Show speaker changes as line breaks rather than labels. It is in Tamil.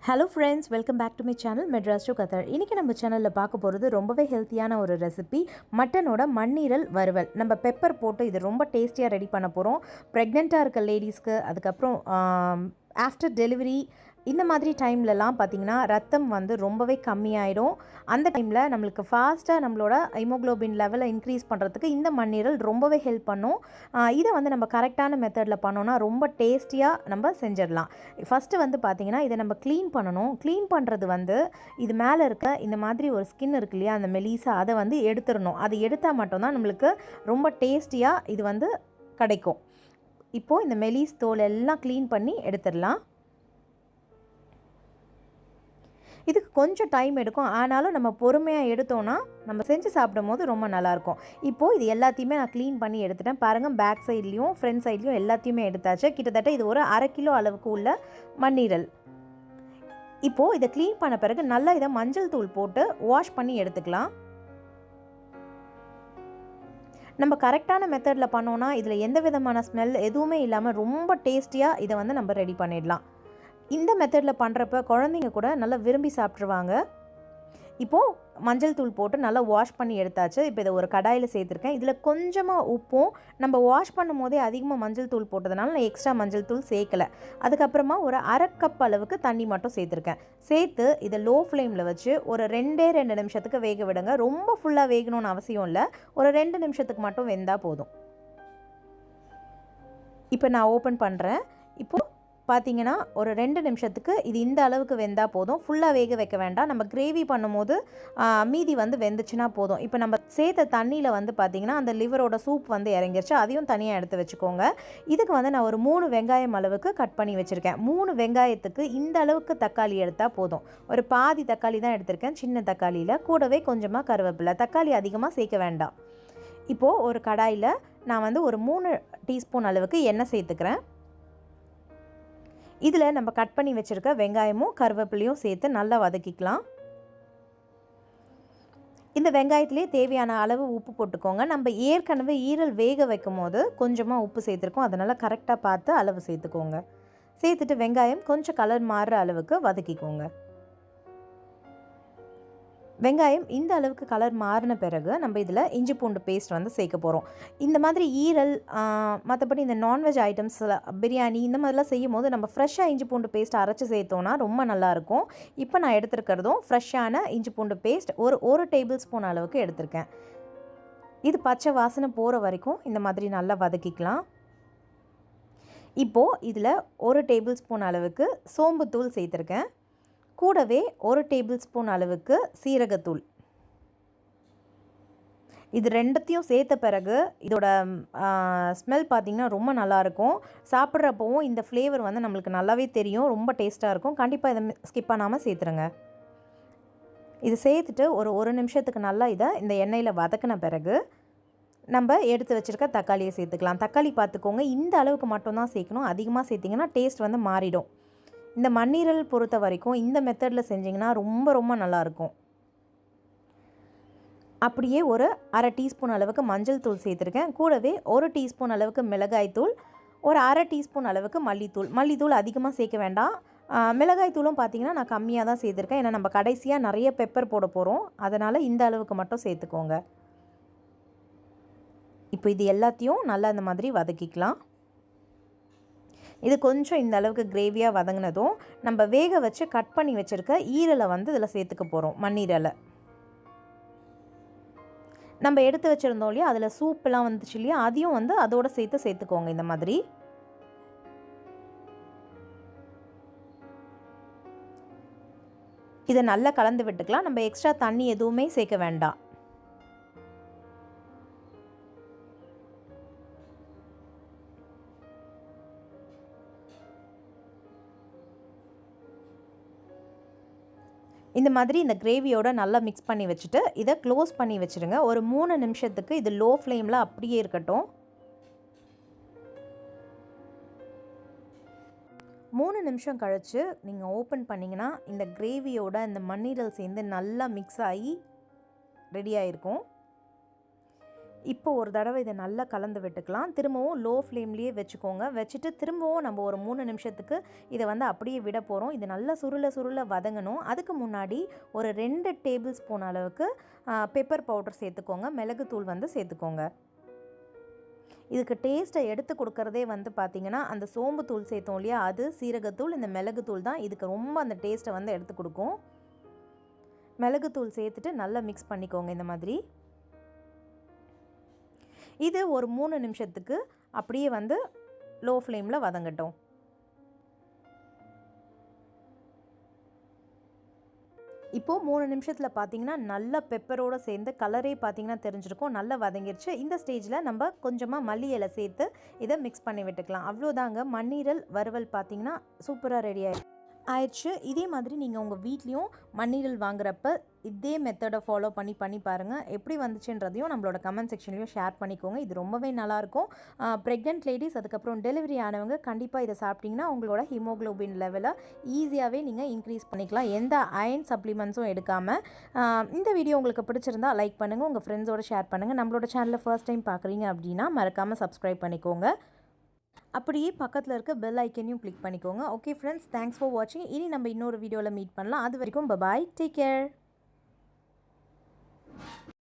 Hello friends, welcome back to my channel Madras to Qatar. இன்னைக்கு நம்ம சேனல்ல பார்க்க போறது ரொம்பவே ஹெல்த்தியான ஒரு ரெசிபி மட்டனோட மண்ணீரல் வறுவல். நம்ம பெப்பர் போட்டு இது ரொம்ப டேஸ்டியா ரெடி பண்ண போறோம். பிரெக்னன்ட்டா இருக்க லேடிஸ்க்கு அதுக்கு அப்புறம் ஆஃப்டர் டெலிவரி இந்த மாதிரி டைம்லலாம் பார்த்தீங்கன்னா ரத்தம் வந்து ரொம்பவே கம்மியாயிடும். அந்த டைமில் நம்மளுக்கு ஃபாஸ்ட்டாக நம்மளோட ஹீமோக்ளோபின் லெவலை இன்க்ரீஸ் பண்ணுறதுக்கு இந்த மண்ணீரல் ரொம்பவே ஹெல்ப் பண்ணும். இதை வந்து நம்ம கரெக்டான மெத்தடில் பண்ணோன்னா ரொம்ப டேஸ்டியாக நம்ம செஞ்சிடலாம். ஃபஸ்ட்டு வந்து பார்த்திங்கன்னா இதை நம்ம க்ளீன் பண்ணணும். க்ளீன் பண்ணுறது வந்து இது மேலே இருக்க இந்த மாதிரி ஒரு ஸ்கின் இருக்கு இல்லையா, அந்த மெலிசா அதை வந்து எடுத்துடணும். அது எடுத்தால் மட்டும்தான் நம்மளுக்கு ரொம்ப டேஸ்டியாக இது வந்து கிடைக்கும். இப்போது இந்த மெலிஸ் தோல் எல்லாம் க்ளீன் பண்ணி எடுத்துடலாம். இதுக்கு கொஞ்சம் டைம் எடுக்கும், ஆனாலும் நம்ம பொறுமையாக எடுத்தோன்னா நம்ம செஞ்சு சாப்பிடும் போது ரொம்ப நல்லாயிருக்கும். இப்போது இது எல்லாத்தையுமே நான் க்ளீன் பண்ணி எடுத்துட்டேன். பாருங்கள், பேக் சைட்லேயும் ஃப்ரண்ட் சைட்லேயும் எல்லாத்தையுமே எடுத்தாச்சு. கிட்டத்தட்ட இது ஒரு 1/2 கிலோ அளவுக்கு உள்ள மண்ணீரல். இப்போது இதை க்ளீன் பண்ண பிறகு நல்லா இதை மஞ்சள் தூள் போட்டு வாஷ் பண்ணி எடுத்துக்கலாம். நம்ம கரெக்டான மெத்தடில் பண்ணோன்னா இதில் எந்த விதமான ஸ்மெல் எதுவுமே இல்லாமல் ரொம்ப டேஸ்டியாக இதை வந்து நம்ம ரெடி பண்ணிடலாம். இந்த மெத்தடில் பண்ணுறப்ப குழந்தைங்க கூட நல்லா விரும்பி சாப்பிட்ருவாங்க. இப்போது மஞ்சள் தூள் போட்டு நல்லா வாஷ் பண்ணி எடுத்தாச்சு. இப்போ இதை ஒரு கடாயில் சேர்த்துருக்கேன். இதில் கொஞ்சமாக உப்பும், நம்ம வாஷ் பண்ணும் போதே அதிகமாக மஞ்சள் தூள் போட்டதுனால நான் எக்ஸ்ட்ரா மஞ்சள் தூள் சேர்க்கலை. அதுக்கப்புறமா ஒரு 1/2 கப் அளவுக்கு தண்ணி மட்டும் சேர்த்துருக்கேன். சேர்த்து இதை லோ ஃப்ளேமில் வச்சு ஒரு 2 நிமிஷத்துக்கு வேக விடுங்க. ரொம்ப ஃபுல்லாக வேகணும்னு அவசியம் இல்லை, ஒரு 2 நிமிஷத்துக்கு மட்டும் வெந்தால் போதும். இப்போ நான் ஓப்பன் பண்ணுறேன். இப்போது பார்த்தீங்கன்னா ஒரு 2 நிமிஷத்துக்கு இது இந்த அளவுக்கு வெந்தால் போதும். ஃபுல்லாக வேக வைக்க வேண்டாம். நம்ம கிரேவி பண்ணும்போது மீதி வந்து வெந்துச்சுன்னா போதும். இப்போ நம்ம சேர்த்த தண்ணியில் வந்து பார்த்திங்கன்னா அந்த லிவரோட சூப் வந்து இறங்கிருச்சு. அதையும் தனியாக எடுத்து வச்சுக்கோங்க. இதுக்கு வந்து நான் ஒரு 3 வெங்காயம் அளவுக்கு கட் பண்ணி வச்சுருக்கேன். 3 வெங்காயத்துக்கு இந்த அளவுக்கு தக்காளி எடுத்தால் போதும். ஒரு பாதி தக்காளி தான் எடுத்திருக்கேன், சின்ன தக்காளியில். கூடவே கொஞ்சமாக கருவேப்பிலை. தக்காளி அதிகமாக சேர்க்க வேண்டாம். இப்போது ஒரு கடாயில் நான் வந்து ஒரு 3 டீஸ்பூன் அளவுக்கு எண்ணெய் சேர்த்துக்கிறேன். இதில் நம்ம கட் பண்ணி வச்சுருக்க வெங்காயமும் கருவேப்பிலையும் சேர்த்து நல்லா வதக்கிக்கலாம். இந்த வெங்காயத்திலே தேவையான அளவு உப்பு போட்டுக்கோங்க. நம்ம ஏற்கனவே ஈரல் வேக வைக்கும் போது கொஞ்சமாக உப்பு சேர்த்துருக்கோம், அதனால் கரெக்டாக பார்த்து அளவு சேர்த்துக்கோங்க. சேர்த்துட்டு வெங்காயம் கொஞ்சம் கலர் மாறுற அளவுக்கு வதக்கிக்கோங்க. வெங்காயம் இந்த அளவுக்கு கலர் மாறின பிறகு நம்ம இதில் இஞ்சி பூண்டு பேஸ்ட் வந்து சேர்க்க போகிறோம். இந்த மாதிரி ஈரல் மற்றபடி இந்த நான்வெஜ் ஐட்டம்ஸில் பிரியாணி இந்த மாதிரிலாம் செய்யும் போது நம்ம ஃப்ரெஷ்ஷாக இஞ்சி பூண்டு பேஸ்ட் அரைச்சி சேர்த்தோன்னா ரொம்ப நல்லாயிருக்கும். இப்போ நான் எடுத்துருக்கிறதும் ஃப்ரெஷ்ஷான இஞ்சி பூண்டு பேஸ்ட் ஒரு டேபிள் ஸ்பூன் அளவுக்கு எடுத்திருக்கேன். இது பச்சை வாசனை போகிற வரைக்கும் இந்த மாதிரி நல்லா வதக்கிக்கலாம். இப்போது இதில் 1 டேபிள் ஸ்பூன் அளவுக்கு சோம்புத்தூள் சேர்த்துருக்கேன். கூடவே 1 டேபிள் ஸ்பூன் அளவுக்கு சீரகத்தூள். இது ரெண்டுத்தையும் சேர்த்த பிறகு இதோட ஸ்மெல் பார்த்திங்கன்னா ரொம்ப நல்லாயிருக்கும். சாப்பிட்றப்பவும் இந்த ஃப்ளேவர் வந்து நம்மளுக்கு நல்லாவே தெரியும், ரொம்ப டேஸ்ட்டாக இருக்கும். கண்டிப்பாக இதை ஸ்கிப் பண்ணாமல் சேர்த்துருங்க. இது சேர்த்துட்டு ஒரு நிமிஷத்துக்கு நல்லா இதை இந்த எண்ணெயில் வதக்கின பிறகு நம்ம எடுத்து வச்சுருக்க தக்காளியை சேர்த்துக்கலாம். தக்காளி பார்த்துக்கோங்க, இந்த அளவுக்கு மட்டும்தான் சேர்க்கணும். அதிகமாக சேர்த்திங்கன்னா டேஸ்ட் வந்து மாறிடும். இந்த மண்ணீரல் பொறுத்த வரைக்கும் இந்த மெத்தடில் செஞ்சிங்கன்னா ரொம்ப ரொம்ப நல்லாயிருக்கும். அப்படியே ஒரு 1/2 டீஸ்பூன் அளவுக்கு மஞ்சள் தூள் சேர்த்துருக்கேன். கூடவே 1 டீஸ்பூன் அளவுக்கு மிளகாய் தூள், ஒரு 1/2 டீஸ்பூன் அளவுக்கு மல்லித்தூள் அதிகமாக சேர்க்க வேண்டாம். மிளகாய் தூளும் பார்த்திங்கன்னா நான் கம்மியாக தான் சேர்த்துருக்கேன், ஏன்னா நம்ம கடைசியாக நிறைய பெப்பர் போட போகிறோம், அதனால் இந்த அளவுக்கு மட்டும் சேர்த்துக்கோங்க. இப்போ இது எல்லாத்தையும் நல்லா இந்த மாதிரி வதக்கிக்கலாம். இது கொஞ்சம் இந்த அளவுக்கு கிரேவியாக வதங்கினதும் நம்ம வேக வச்சு கட் பண்ணி வச்சுருக்க ஈரலை வந்து இதில் சேர்த்துக்க போகிறோம். மண்ணீரலை நம்ம எடுத்து வச்சுருந்தோம் இல்லையா, அதில் சூப்பெலாம் வந்துச்சு இல்லையா, அதையும் வந்து அதோடு சேர்த்துக்கோங்க. இந்த மாதிரி இதை நல்லா கலந்து விட்டுக்கலாம். நம்ம எக்ஸ்ட்ரா தண்ணி எதுவுமே சேர்க்க வேண்டாம். இந்த மாதிரி இந்த கிரேவியோட நல்லா மிக்ஸ் பண்ணி வச்சுட்டு இதை க்ளோஸ் பண்ணி வச்சுருங்க. ஒரு 3 நிமிஷத்துக்கு இது லோ ஃப்ளேமில் அப்படியே இருக்கட்டும். 3 நிமிஷம் கழித்து நீங்கள் ஓப்பன் பண்ணிங்கன்னா இந்த கிரேவியோட இந்த மண்ணீரல் சேர்ந்து நல்லா மிக்ஸ் ஆகி ரெடி ஆகிருக்கும். இப்போ ஒரு தடவை இதை நல்லா கலந்து விட்டுக்கலாம். திரும்பவும் லோ ஃப்ளேம்லேயே வச்சுக்கோங்க. வச்சுட்டு திரும்பவும் நம்ம ஒரு 3 நிமிஷத்துக்கு இதை வந்து அப்படியே விட போகிறோம். இது நல்லா சுருள வதங்கணும். அதுக்கு முன்னாடி ஒரு 2 டேபிள் ஸ்பூன் அளவுக்கு பெப்பர் பவுடர் சேர்த்துக்கோங்க. மிளகுத்தூள் வந்து சேர்த்துக்கோங்க. இதுக்கு டேஸ்ட்டை எடுத்து கொடுக்குறதே வந்து பார்த்திங்கன்னா அந்த சோம்பு தூள் சேர்த்தோம் இல்லையா, அது சீரகத்தூள், இந்த மிளகுத்தூள் தான் இதுக்கு ரொம்ப அந்த டேஸ்ட்டை வந்து எடுத்து கொடுக்கும். மிளகுத்தூள் சேர்த்துட்டு நல்லா மிக்ஸ் பண்ணிக்கோங்க. இந்த மாதிரி இது ஒரு 3 நிமிஷத்துக்கு அப்படியே வந்து லோ ஃப்ளேமில் வதங்கட்டும். இப்போது 3 நிமிஷத்தில் பார்த்தீங்கன்னா நல்லா பெப்பரோடு சேர்ந்து கலரே பார்த்தீங்கன்னா தெரிஞ்சிருக்கும், நல்லா வதங்கிருச்சு. இந்த ஸ்டேஜில் நம்ம கொஞ்சமாக மல்லி இலை சேர்த்து இதை மிக்ஸ் பண்ணி விட்டுக்கலாம். அவ்வளோதாங்க, மண்ணீரல் வறுவல் பார்த்தீங்கன்னா சூப்பராக ரெடி ஆயிடுச்சு. இதே மாதிரி நீங்கள் உங்கள் வீட்லேயும் மண்ணீரல் வாங்குறப்ப இதே மெத்தடை ஃபாலோ பண்ணி பாருங்கள். எப்படி வந்துச்சுன்றதையும் நம்மளோட கமெண்ட் செக்ஷன்லையும் ஷேர் பண்ணிக்கோங்க. இது ரொம்பவே நல்லாயிருக்கும். ப்ரெக்னென்ட் லேடிஸ், அதுக்கப்புறம் டெலிவரி ஆனவங்க கண்டிப்பாக இதை சாப்பிட்டிங்கன்னா உங்களோட ஹீமோக்ளோபின் லெவலை ஈஸியாகவே நீங்கள் இன்க்ரீஸ் பண்ணிக்கலாம், எந்த அயன் சப்ளிமெண்ட்ஸும் எடுக்காமல். இந்த வீடியோ உங்களுக்கு பிடிச்சிருந்தா லைக் பண்ணுங்கள், உங்கள் ஃப்ரெண்ட்ஸோடு ஷேர் பண்ணுங்கள். நம்மளோட சேனலில் ஃபர்ஸ்ட் டைம் பார்க்குறீங்க அப்படின்னா மறக்காமல் சப்ஸ்கிரைப் பண்ணிக்கோங்க. அப்படியே பக்கத்தில் இருக்க பெல் ஐக்கனையும் கிளிக் பண்ணிக்கோங்க. ஓகே ஃப்ரெண்ட்ஸ், தேங்க்ஸ் ஃபார் வாட்சிங். இனி நம்ம இன்னொரு வீடியோவில் மீட் பண்ணலாம். அது வரைக்கும் பபாய், டேக் கேர்.